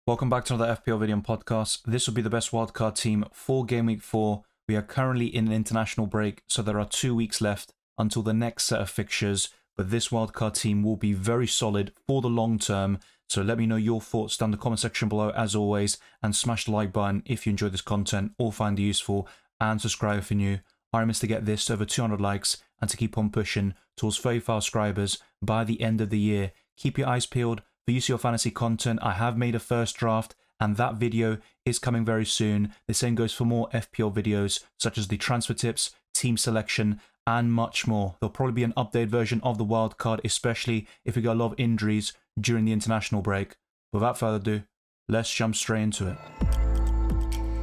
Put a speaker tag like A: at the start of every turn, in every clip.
A: Welcome back to another FPL video and podcast. This will be the best wildcard team for Game Week 4. We are currently in an international break, so there are 2 weeks left until the next set of fixtures. But this wildcard team will be very solid for the long term. So let me know your thoughts down in the comment section below as always. And smash the like button if you enjoy this content or find it useful. And subscribe if you're new. Our aim is to get this to over 200 likes and to keep on pushing towards 35 subscribers by the end of the year. Keep your eyes peeled for UCL fantasy content. I have made a first draft and that video is coming very soon. The same goes for more FPL videos such as the transfer tips, team selection and much more. There'll probably be an updated version of the wildcard, especially if we get a lot of injuries during the international break. Without further ado, let's jump straight into it.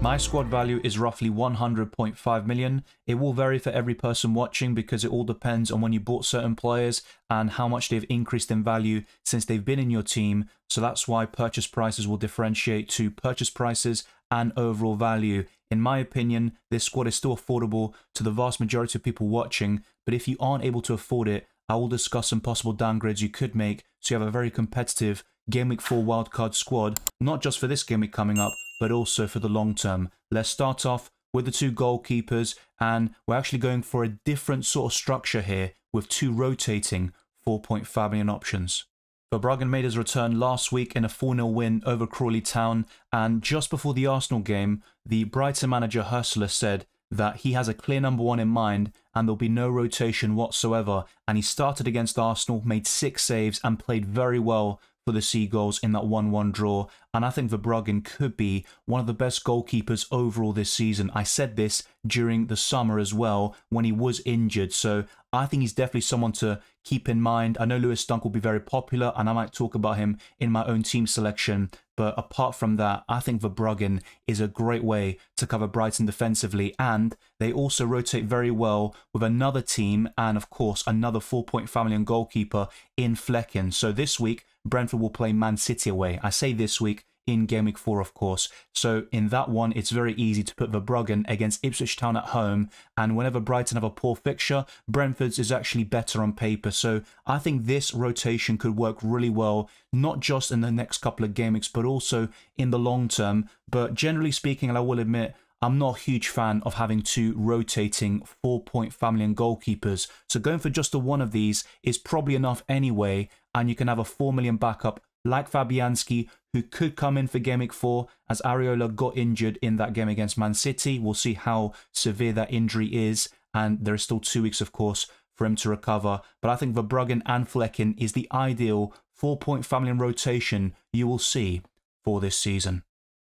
A: My squad value is roughly 100.5 million. It will vary for every person watching because it all depends on when you bought certain players and how much they've increased in value since they've been in your team. So that's why purchase prices will differentiate to purchase prices and overall value. In my opinion, this squad is still affordable to the vast majority of people watching, but if you aren't able to afford it, I will discuss some possible downgrades you could make so you have a very competitive Game Week 4 wildcard squad, not just for this game week coming up, but also for the long term. Let's start off with the 2 goalkeepers, and we're actually going for a different sort of structure here with 2 rotating 4.5 million options. Verbruggen made his return last week in a 4-0 win over Crawley Town, and just before the Arsenal game, the Brighton manager Ursula said that he has a clear number 1 in mind and there'll be no rotation whatsoever, and he started against Arsenal, made 6 saves and played very well for the Seagulls in that 1-1 draw, and I think Verbruggen could be one of the best goalkeepers overall this season. I said this during the summer as well when he was injured, so I think he's definitely someone to keep in mind. I know Lewis Dunk will be very popular and I might talk about him in my own team selection, but apart from that, I think Verbruggen is a great way to cover Brighton defensively, and they also rotate very well with another team and of course another 4.5 million goalkeeper in Flecken. So this week Brentford will play Man City away. I say this week in Game Week 4, of course. So in that one, it's very easy to put Verbruggen against Ipswich Town at home. And whenever Brighton have a poor fixture, Brentford's is actually better on paper. So I think this rotation could work really well, not just in the next couple of game weeks, but also in the long term. But generally speaking, and I will admit, I'm not a huge fan of having 2 rotating 4.5 million goalkeepers. So going for just the one of these is probably enough anyway. And you can have a 4 million backup like Fabianski, who could come in for Game Week 4 as Areola got injured in that game against Man City. We'll see how severe that injury is. And there is still 2 weeks, of course, for him to recover. But I think Verbruggen and Flecken is the ideal 4.5 million rotation you will see for this season.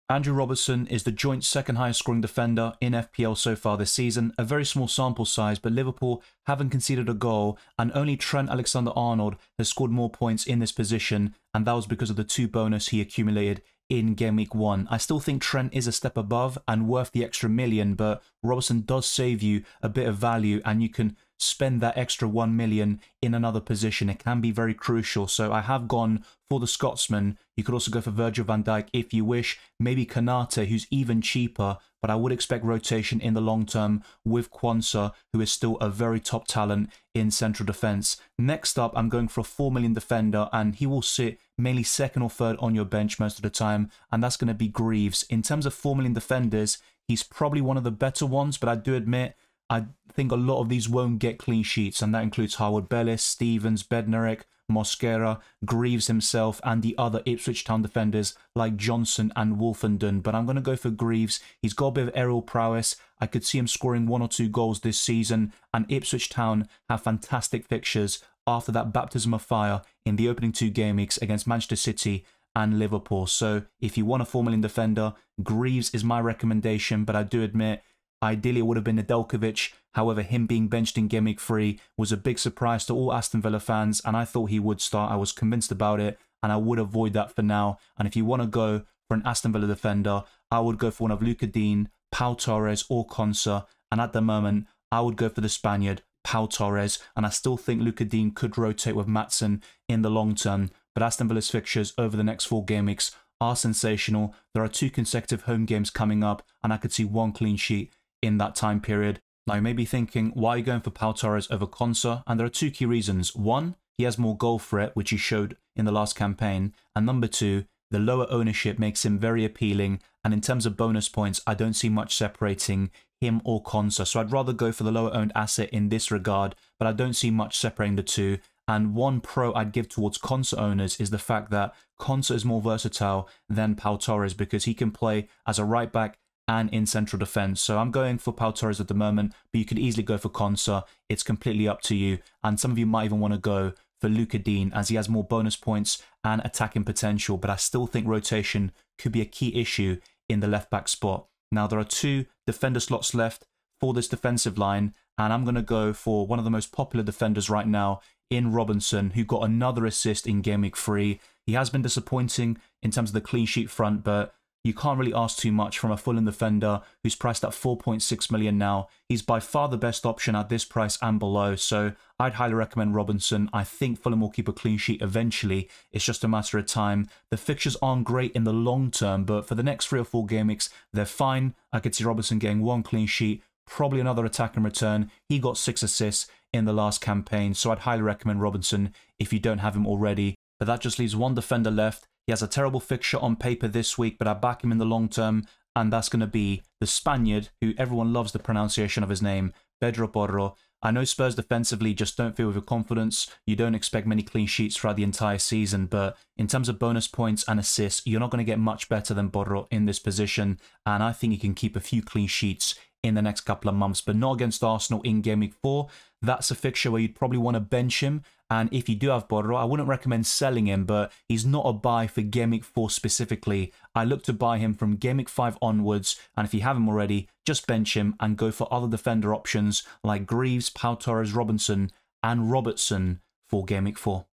A: Andrew Robertson is the joint 2nd highest scoring defender in FPL so far this season. A very small sample size, but Liverpool haven't conceded a goal and only Trent Alexander-Arnold has scored more points in this position, and that was because of the 2 bonus he accumulated in Game Week 1. I still think Trent is a step above and worth the extra million, but Robertson does save you a bit of value and you can spend that extra 1 million in another position. It can be very crucial. So I have gone for the Scotsman. You could also go for Virgil van Dijk if you wish. Maybe Kanate, who's even cheaper, but I would expect rotation in the long term with Quansah, who is still a very top talent in central defence. Next up, I'm going for a 4 million defender, and he will sit mainly 2nd or 3rd on your bench most of the time, and that's going to be Greaves. In terms of 4 million defenders, he's probably one of the better ones, but I do admit I think a lot of these won't get clean sheets, and that includes Harwood Bellis, Stevens, Bednarek, Mosquera, Greaves himself, and the other Ipswich Town defenders like Johnson and Wolfenden. But I'm going to go for Greaves. He's got a bit of aerial prowess. I could see him scoring 1 or 2 goals this season, and Ipswich Town have fantastic fixtures after that baptism of fire in the opening 2 game weeks against Manchester City and Liverpool. So if you want a 4 million defender, Greaves is my recommendation, but I do admit ideally it would have been Nedeljkovic. However, him being benched in Game Week 3 was a big surprise to all Aston Villa fans, and I thought he would start. I was convinced about it, and I would avoid that for now. And if you want to go for an Aston Villa defender, I would go for one of Luca Dean, Pau Torres or Quansah, and at the moment, I would go for the Spaniard, Pau Torres, and I still think Luca Dean could rotate with Maatsen in the long term. But Aston Villa's fixtures over the next 4 game weeks are sensational. There are 2 consecutive home games coming up, and I could see 1 clean sheet in that time period. Now you may be thinking, why are you going for Pau Torres over Quansah? And there are 2 key reasons. 1, he has more goal threat, which he showed in the last campaign. And number 2, the lower ownership makes him very appealing. And in terms of bonus points, I don't see much separating him or Konsa. So I'd rather go for the lower owned asset in this regard, but I don't see much separating the two. And one pro I'd give towards Konsa owners is the fact that Konsa is more versatile than Pau Torres because he can play as a right back and in central defence. So I'm going for Pau Torres at the moment, but you could easily go for Konsa. It's completely up to you. And some of you might even want to go for Luca Dean as he has more bonus points and attacking potential, but I still think rotation could be a key issue in the left back spot. Now there are 2 defender slots left for this defensive line, and I'm going to go for one of the most popular defenders right now in Robinson, who got another assist in Game Week 3. He has been disappointing in terms of the clean sheet front, but you can't really ask too much from a Fulham defender who's priced at 4.6 million now. He's by far the best option at this price and below, so I'd highly recommend Robinson. I think Fulham will keep a clean sheet eventually. It's just a matter of time. The fixtures aren't great in the long term, but for the next 3 or 4 game weeks, they're fine. I could see Robinson getting 1 clean sheet, probably another attack in return. He got 6 assists in the last campaign, so I'd highly recommend Robinson if you don't have him already. But that just leaves 1 defender left. He has a terrible fixture on paper this week, but I back him in the long term, and that's going to be the Spaniard, who everyone loves the pronunciation of his name, Pedro Porro. I know Spurs defensively just don't feel with confidence. You don't expect many clean sheets throughout the entire season, but in terms of bonus points and assists, you're not going to get much better than Porro in this position, and I think he can keep a few clean sheets in the next couple of months, but not against Arsenal in Game Week 4. That's a fixture where you'd probably want to bench him, and if you do have Porro, I wouldn't recommend selling him, but he's not a buy for Game Week 4 specifically. I look to buy him from Game Week 5 onwards, and if you have him already, just bench him and go for other defender options like Greaves, Pau Torres, Robinson, and Robertson for Game Week 4.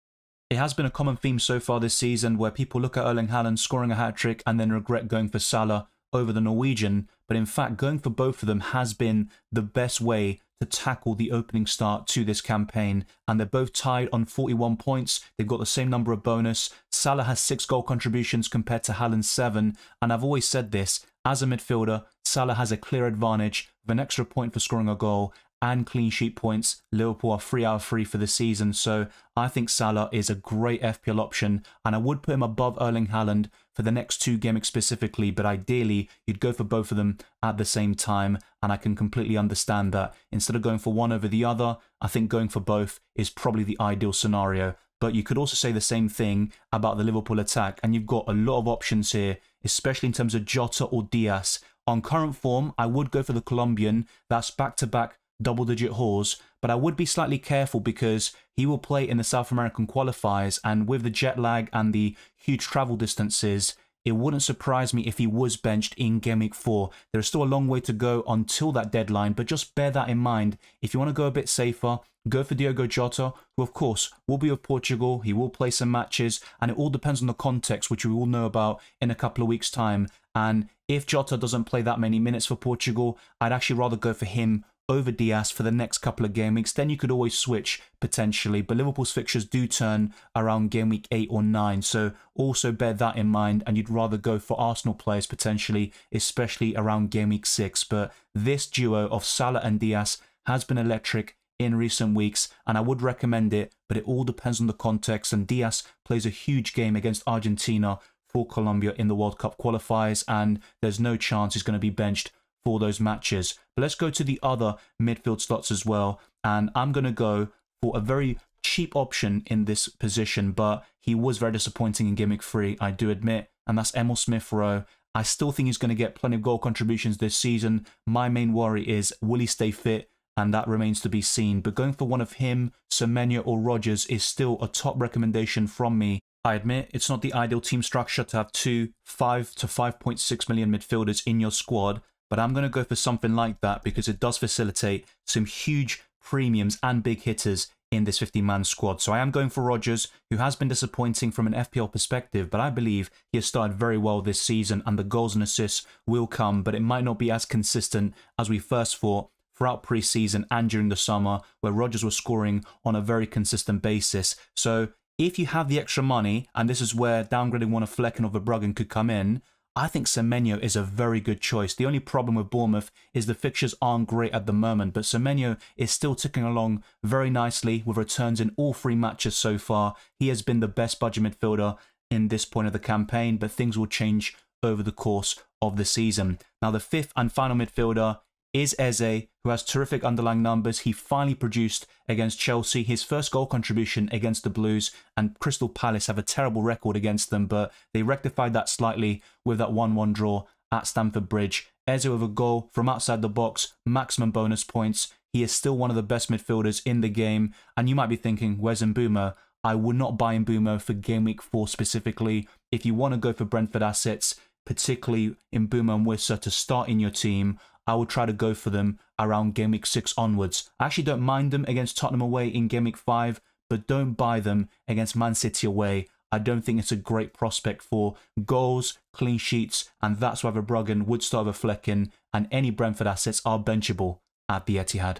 A: It has been a common theme so far this season where people look at Erling Haaland scoring a hat-trick and then regret going for Salah over the Norwegian, but in fact going for both of them has been the best way to tackle the opening start to this campaign, and they're both tied on 41 points. They've got the same number of bonus. Salah has 6 goal contributions compared to Haaland's 7, and I've always said this, as a midfielder, Salah has a clear advantage with an extra point for scoring a goal and clean sheet points. Liverpool are 3 out of 3 for the season, so I think Salah is a great FPL option, and I would put him above Erling Haaland for the next 2 games specifically, but ideally you'd go for both of them at the same time, and I can completely understand that. Instead of going for one over the other, I think going for both is probably the ideal scenario. But you could also say the same thing about the Liverpool attack, and you've got a lot of options here, especially in terms of Jota or Diaz. On current form, I would go for the Colombian. That's back-to-back double-digit hauls, but I would be slightly careful because he will play in the South American qualifiers, and with the jet lag and the huge travel distances, it wouldn't surprise me if he was benched in Game Week 4. There's still a long way to go until that deadline, but just bear that in mind. If you want to go a bit safer, go for Diogo Jota, who of course will be with Portugal. He will play some matches, and it all depends on the context, which we will know about in a couple of weeks' time. And if Jota doesn't play that many minutes for Portugal, I'd actually rather go for him over Diaz for the next couple of game weeks. Then you could always switch potentially, but Liverpool's fixtures do turn around game week 8 or 9, so also bear that in mind, and you'd rather go for Arsenal players potentially, especially around game week 6. But this duo of Salah and Diaz has been electric in recent weeks, and I would recommend it, but it all depends on the context, and Diaz plays a huge game against Argentina for Colombia in the World Cup qualifiers, and there's no chance he's going to be benched for those matches. But let's go to the other midfield slots as well, and I'm going to go for a very cheap option in this position, but he was very disappointing in Game Week 3, I do admit, and that's Emil Smith-Rowe. I still think he's going to get plenty of goal contributions this season. My main worry is, will he stay fit? And that remains to be seen. But going for one of him, Semenyo or Rodgers is still a top recommendation from me. I admit it's not the ideal team structure to have 2 5 to 5.6 million midfielders in your squad, but I'm going to go for something like that because it does facilitate some huge premiums and big hitters in this 50-man squad. So I am going for Rodgers, who has been disappointing from an FPL perspective, but I believe he has started very well this season, and the goals and assists will come, but it might not be as consistent as we first thought throughout pre-season and during the summer, where Rodgers was scoring on a very consistent basis. So if you have the extra money, and this is where downgrading one of Flecken or Verbruggen could come in, I think Semenyo is a very good choice. The only problem with Bournemouth is the fixtures aren't great at the moment, but Semenyo is still ticking along very nicely with returns in all 3 matches so far. He has been the best budget midfielder in this point of the campaign, but things will change over the course of the season. Now, the fifth and final midfielder is Eze, who has terrific underlying numbers. He finally produced against Chelsea, his first goal contribution against the Blues, and Crystal Palace have a terrible record against them, but they rectified that slightly with that 1-1 draw at Stamford Bridge. Eze with a goal from outside the box, maximum bonus points. He is still one of the best midfielders in the game, and you might be thinking, where's Mbeumo? I would not buy Mbeumo for Game Week 4 specifically. If you want to go for Brentford assets, particularly Mbeumo and Wissa to start in your team, I would try to go for them around Game Week 6 onwards. I actually don't mind them against Tottenham away in Game Week 5, but don't buy them against Man City away. I don't think it's a great prospect for goals, clean sheets, and that's why Verbruggen would start over Flecken, and any Brentford assets are benchable at the Etihad.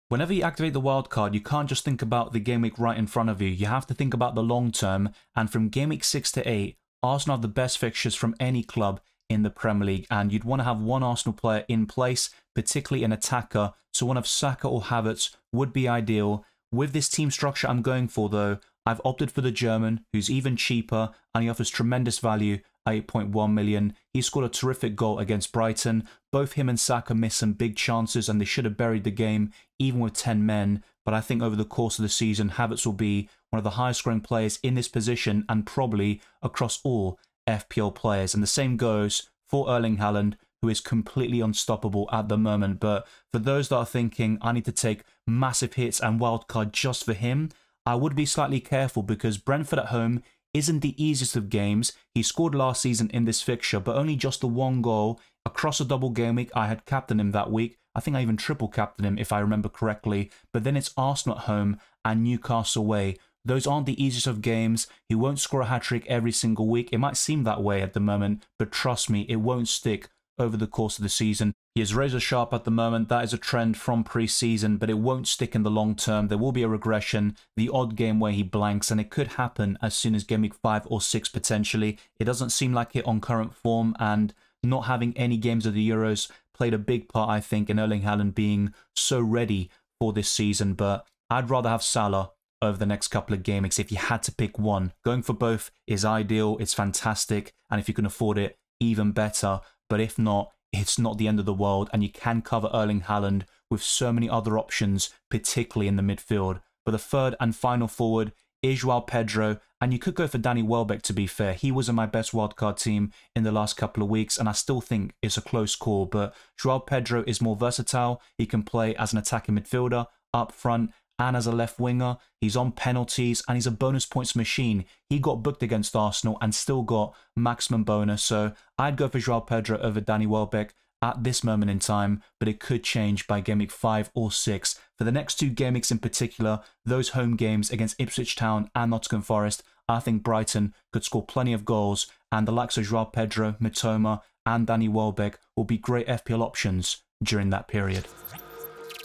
A: Whenever you activate the wildcard, you can't just think about the game week right in front of you. You have to think about the long term, and from Game Week 6 to 8, Arsenal have the best fixtures from any club in the Premier League, and you'd want to have one Arsenal player in place, particularly an attacker, so one of Saka or Havertz would be ideal. With this team structure I'm going for though, I've opted for the German, who's even cheaper, and he offers tremendous value at 8.1 million. He scored a terrific goal against Brighton. Both him and Saka missed some big chances, and they should have buried the game, even with 10 men. But I think over the course of the season, Havertz will be one of the highest scoring players in this position, and probably across all FPL players. And the same goes for Erling Haaland, who is completely unstoppable at the moment. But for those that are thinking, I need to take massive hits and wildcard just for him, I would be slightly careful, because Brentford at home isn't the easiest of games. He scored last season in this fixture, but only just the one goal. Across a double game week, I had captained him that week. I think I even triple captained him if I remember correctly. But then it's Arsenal at home and Newcastle away. Those aren't the easiest of games. He won't score a hat-trick every single week. It might seem that way at the moment, but trust me, it won't stick over the course of the season. He is razor sharp at the moment. That is a trend from pre-season, but it won't stick in the long term. There will be a regression, the odd game where he blanks, and it could happen as soon as Game Week 5 or 6 potentially. It doesn't seem like it on current form, and not having any games of the Euros played a big part, I think, in Erling Haaland being so ready for this season. But I'd rather have Salah over the next couple of game weeks if you had to pick one. Going for both is ideal, it's fantastic, and if you can afford it, even better. But if not, it's not the end of the world, and you can cover Erling Haaland with so many other options, particularly in the midfield. But the third and final forward is Joao Pedro, and you could go for Danny Welbeck, to be fair. He was in my best wildcard team in the last couple of weeks, and I still think it's a close call. But Joao Pedro is more versatile. He can play as an attacking midfielder, up front, and as a left winger. He's on penalties, and he's a bonus points machine. He got booked against Arsenal and still got maximum bonus. So I'd go for Joao Pedro over Danny Welbeck at this moment in time, but it could change by Game Week 5 or 6. For the next two game weeks in particular, those home games against Ipswich Town and Nottingham Forest, I think Brighton could score plenty of goals, and the likes of Joao Pedro, Mitoma, and Danny Welbeck will be great FPL options during that period.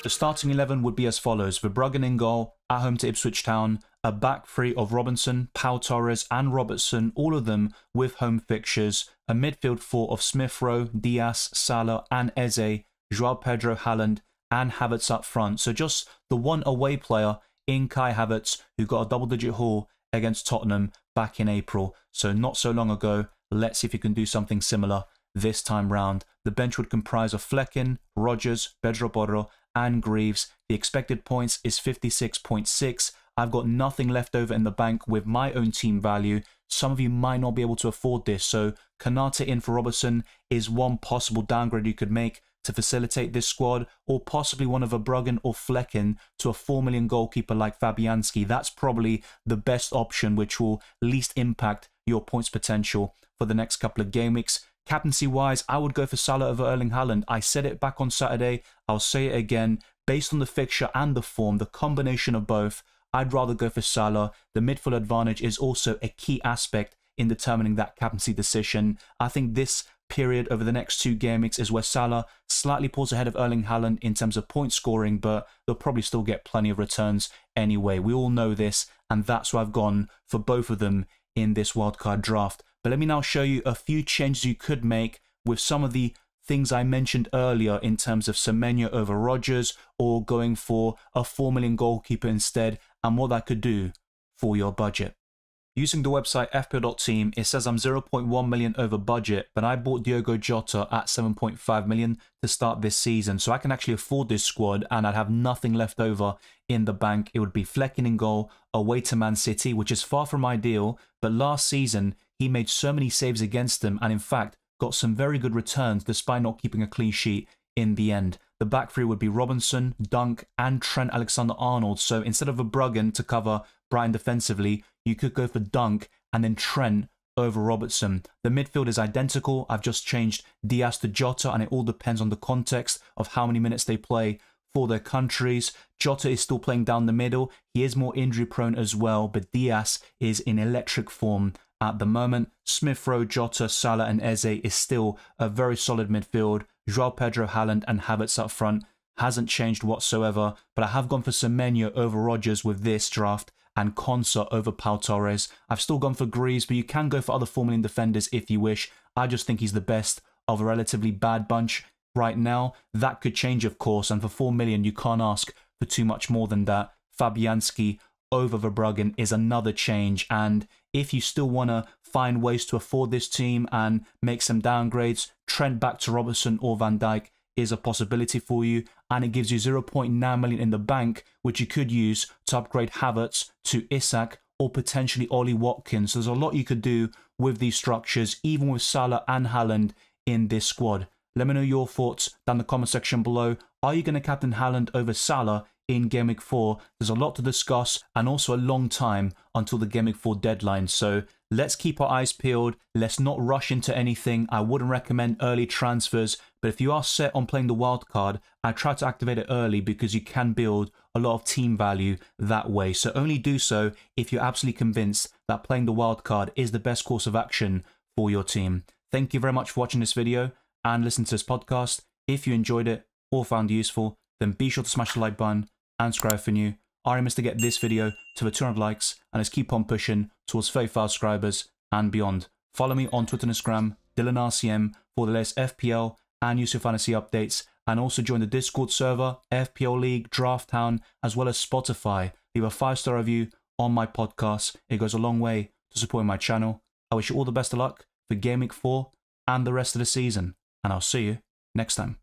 A: The starting 11 would be as follows: Verbruggen in goal, at home to Ipswich Town, a back three of Robinson, Pau Torres and Robertson, all of them with home fixtures, a midfield four of Smith Rowe, Diaz, Salah and Eze, Joao Pedro, Haaland and Havertz up front. So just the one away player in Kai Havertz, who got a double-digit haul against Tottenham back in April, so not so long ago. Let's see if he can do something similar this time round. The bench would comprise of Flecken, Rodgers, Bedro and Greaves. The expected points is 56.6. I've got nothing left over in the bank with my own team value. Some of you might not be able to afford this, so Kanate in for Robertson is one possible downgrade you could make to facilitate this squad, or possibly one of Verbruggen or Flecken to a 4 million goalkeeper like Fabianski. That's probably the best option, which will least impact your points potential for the next couple of game weeks. Captaincy-wise, I would go for Salah over Erling Haaland. I said it back on Saturday. I'll say it again. Based on the fixture and the form, the combination of both, I'd rather go for Salah. The midfield advantage is also a key aspect in determining that captaincy decision. I think this period over the next two game weeks is where Salah slightly pulls ahead of Erling Haaland in terms of point scoring, but they'll probably still get plenty of returns anyway. We all know this, and that's why I've gone for both of them in this wildcard draft. But let me now show you a few changes you could make with some of the things I mentioned earlier in terms of Semenyo over Rodgers, or going for a 4 million goalkeeper instead, and what that could do for your budget. Using the website FPL Team, it says I'm 0.1 million over budget, but I bought Diogo Jota at 7.5 million to start this season, so I can actually afford this squad and I'd have nothing left over in the bank. It would be Flecken in goal, away to Man City, which is far from ideal, but last season he made so many saves against them and in fact got some very good returns despite not keeping a clean sheet in the end. The back three would be Robinson, Dunk and Trent Alexander-Arnold, so instead of a Bruggen to cover Brighton defensively, you could go for Dunk and then Trent over Robertson. The midfield is identical. I've just changed Diaz to Jota and it all depends on the context of how many minutes they play for their countries. Jota is still playing down the middle. He is more injury prone as well, but Diaz is in electric form at the moment. Smith Rowe, Jota, Salah and Eze is still a very solid midfield. Joao Pedro, Haaland and Havertz up front hasn't changed whatsoever, but I have gone for Semenyo over Rodgers with this draft and Konsa over Pau Torres. I've still gone for Greaves, but you can go for other 4 million defenders if you wish. I just think he's the best of a relatively bad bunch right now. That could change, of course, and for 4 million, you can't ask for too much more than that. Fabianski over Verbruggen is another change, and if you still want to find ways to afford this team and make some downgrades, Trent back to Robertson or Van Dijk is a possibility for you, and it gives you 0.9 million in the bank, which you could use to upgrade Havertz to Isak or potentially Ollie Watkins. So there's a lot you could do with these structures, even with Salah and Haaland in this squad. Let me know your thoughts down in the comment section below. Are you going to captain Haaland over Salah in Game Week 4? There's a lot to discuss and also a long time until the Game Week 4 deadline. So let's keep our eyes peeled. Let's not rush into anything. I wouldn't recommend early transfers, but if you are set on playing the wild card, I try to activate it early because you can build a lot of team value that way. So only do so if you're absolutely convinced that playing the wild card is the best course of action for your team. Thank you very much for watching this video and listening to this podcast. If you enjoyed it or found it useful, then be sure to smash the like button and subscribe if you're new. Our aim is to get this video to the 200 likes and let's keep on pushing towards 35 subscribers and beyond. Follow me on Twitter and Instagram, DylanRCM, for the latest FPL and Yusuf Fantasy updates, and also join the Discord server, FPL League, Draft Town, as well as Spotify. Leave a 5-star review on my podcast. It goes a long way to supporting my channel. I wish you all the best of luck for Game Week 4 and the rest of the season, and I'll see you next time.